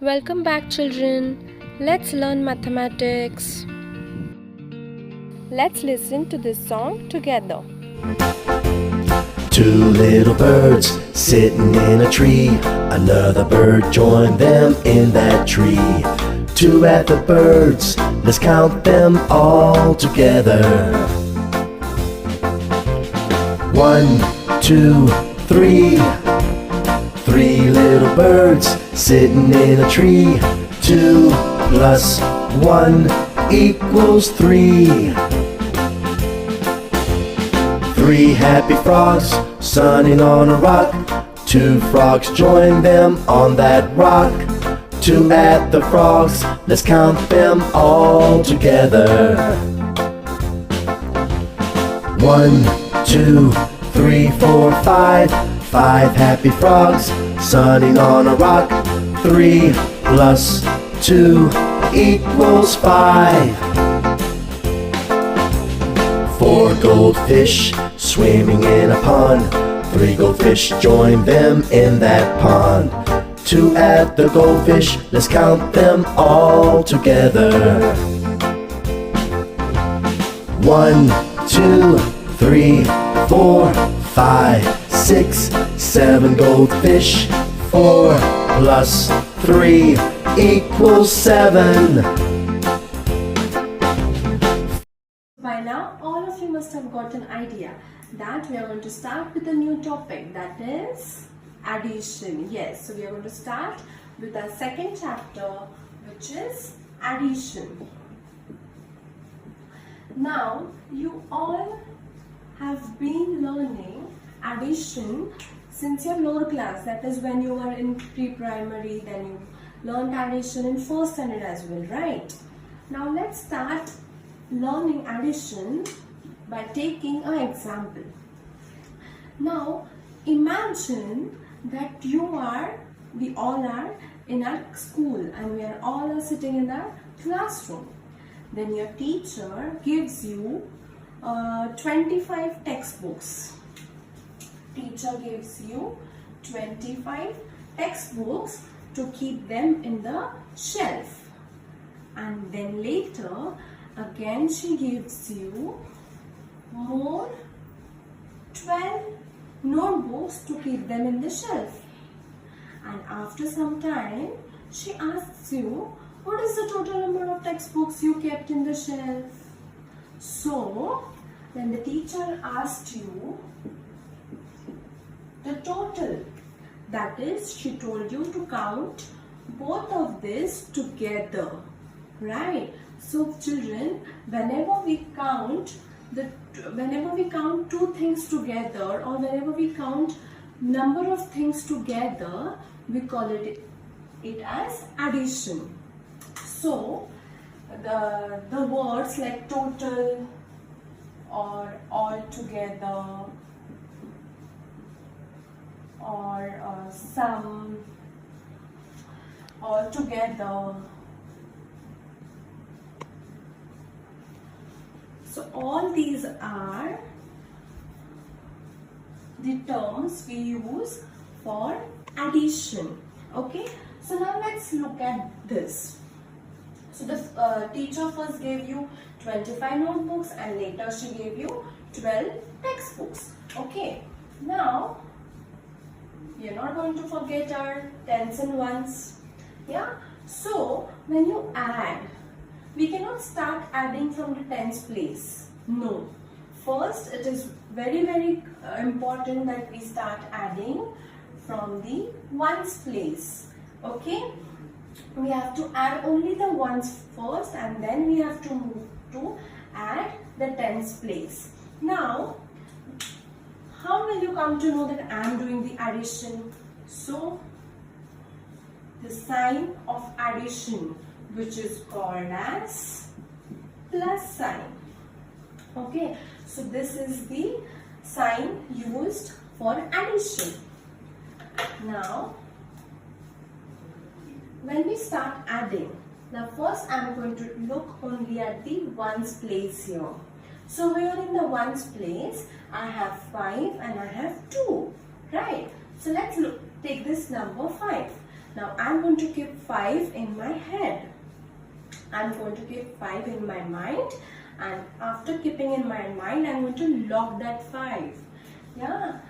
Welcome back, children. Let's learn mathematics. Let's listen to this song together. Two little birds sitting in a tree. Another bird joined them in that tree. Two at the birds, let's count them all together. 1, 2, 3. Three little birds sitting in a tree. 2 plus 1 equals 3. 3 happy frogs sunning on a rock. 2 frogs join them on that rock. 2 at the frogs, let's count them all together. 1, 2, 3, 4, 5. 5 happy frogs sunning on a rock. 3 plus 2 equals 5. 4 goldfish swimming in a pond. 3 goldfish join them in that pond. 2 at the goldfish, let's count them all together. 1, 2, 3, 4, 5, 6, 7 goldfish. 4 plus 3 equals 7. By now, all of you must have got an idea that we are going to start with a new topic, that is addition. Yes, so we are going to start with our second chapter, which is addition. Now, you all have been learning addition since your lower class, that is when you were in pre-primary, then you learned addition in first standard as well, right? Now let's start learning addition by taking an example. Now imagine that we all are in our school and we are all sitting in our classroom. Then your teacher gives you 25 textbooks. Teacher gives you 25 textbooks to keep them in the shelf, and then later again she gives you more 12 notebooks to keep them in the shelf, and after some time she asks you, what is the total number of textbooks you kept in the shelf? So when the teacher asked you the total, that is, she told you to count both of this together, right? So children, whenever we count two things together, or whenever we count number of things together, we call it as addition. So the words like total or all together or sum or together, so all these are the terms we use for addition. Okay, so now let's look at this. So the teacher first gave you 25 notebooks and later she gave you 12 textbooks. Okay, now we are not going to forget our tens and ones. Yeah, so when you add, we cannot start adding from the tens place. No, first it is very important that we start adding from the ones place. Okay, we have to add only the ones first and then we have to move to add the tens place. Now how will you come to know that I am doing the addition? So the sign of addition, which is called as plus sign. Okay, so this is the sign used for addition. Now when we start adding, now first I am going to look only at the ones place here. So here in the ones place, I have 5 and I have 2, right? So let's take this number 5. Now I'm going to keep 5 in my head. I'm going to keep 5 in my mind, and after keeping in my mind, I'm going to lock that 5. Yeah.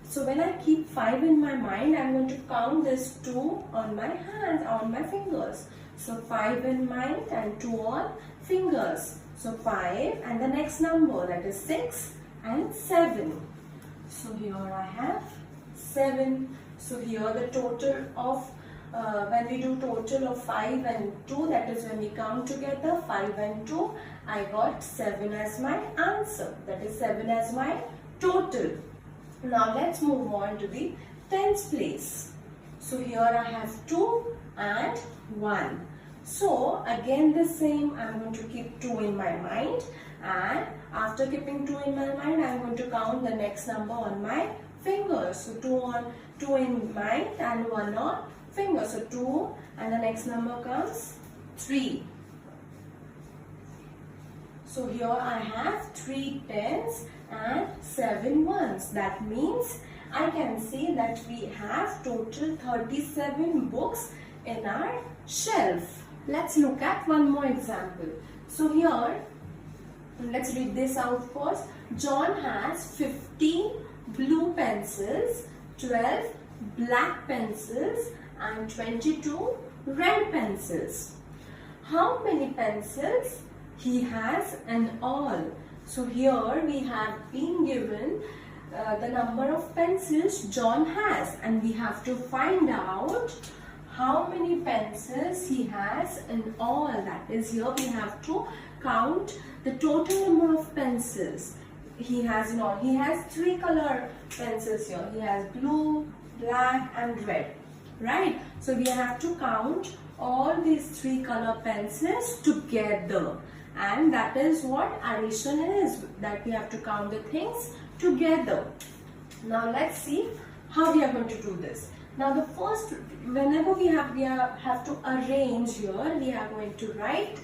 So when I keep 5 in my mind, I'm going to count this 2 on my hands, on my fingers. So 5 in mind and 2 on fingers. So 5 and the next number, that is 6 and 7. So here I have 7. So here the total of when we do total of 5 and 2, that is when we count together 5 and 2, I got 7 as my answer. That is 7 as my total. Now let's move on to the tens place. So here I have 2 and 1. So again the same, I'm going to keep 2 in my mind, and after keeping 2 in my mind, I'm going to count the next number on my fingers. So 2 in mind and 1 on finger. So 2 and the next number comes 3. So here I have 3 tens and 7 ones. That means I can see that we have total 37 books in our shelf. Let's look at one more example. So here, let's read this out first. John has 15 blue pencils, 12 black pencils and 22 red pencils. How many pencils he has in all? So here we have been given the number of pencils John has, and we have to find out how many pencils he has in all. That is, here we have to count the total number of pencils he has in all. He has 3 color pencils here. He has blue, black and red, right? So we have to count all these 3 color pencils together, and that is what addition is, that we have to count the things together. Now let's see how we are going to do this. Now the first, whenever we have to arrange here, we are going to write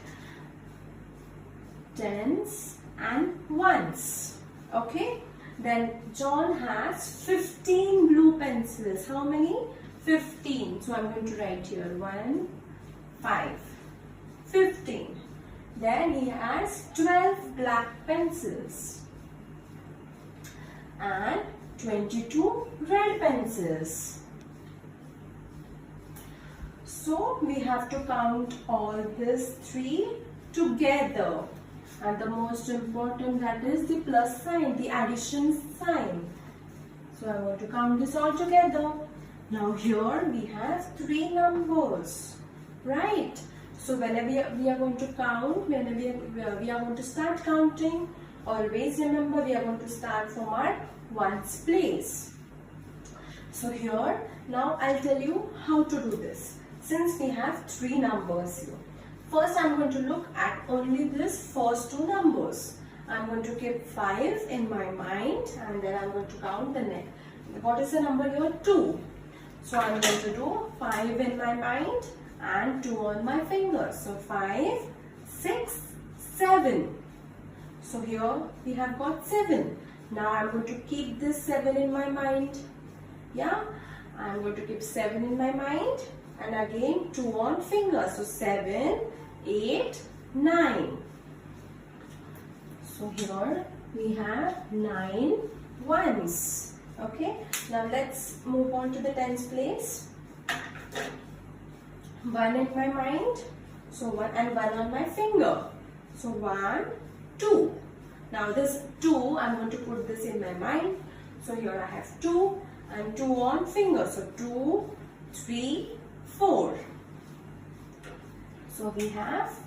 tens and ones. Okay, then John has 15 blue pencils. How many? 15. So I'm going to write here 1, 5, 15. Then he has 12 black pencils and 22 red pencils. So we have to count all these 3 together, and the most important, that is the plus sign, the addition sign. So I want to count this all together. Now here we have 3 numbers, right? So whenever we are going to count, whenever we are going to start counting, always remember we are going to start from our ones place. So here, now I'll tell you how to do this. Since we have 3 numbers here, first I'm going to look at only this first 2 numbers. I'm going to keep 5 in my mind, and then I'm going to count the next. What is the number here? 2. So I'm going to do 5 in my mind and 2 on my fingers. So 5, 6, 7. So here we have got 7. Now I'm going to keep this 7 in my mind. Yeah, I'm going to keep 7 in my mind, and again 2 on fingers. So 7, 8, 9. So here we have 9 ones. Okay, now let's move on to the tens place. 1 in my mind, so 1 and 1 on my finger. So 1, 2. Now this 2, I'm going to put this in my mind. So here I have 2 and 2 on finger. So 2, 3, 4. So we have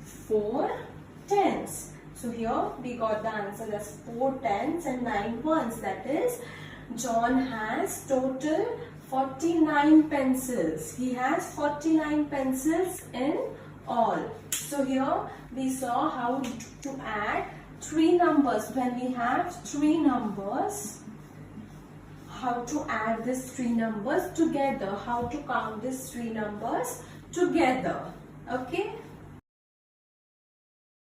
4 tens. So here we got the answer as 4 tens and 9 ones. That is, John has total 49 pencils. He has 49 pencils in all. So here we saw how to add 3 numbers. When we have 3 numbers, how to add these 3 numbers together, how to count these 3 numbers together. Okay,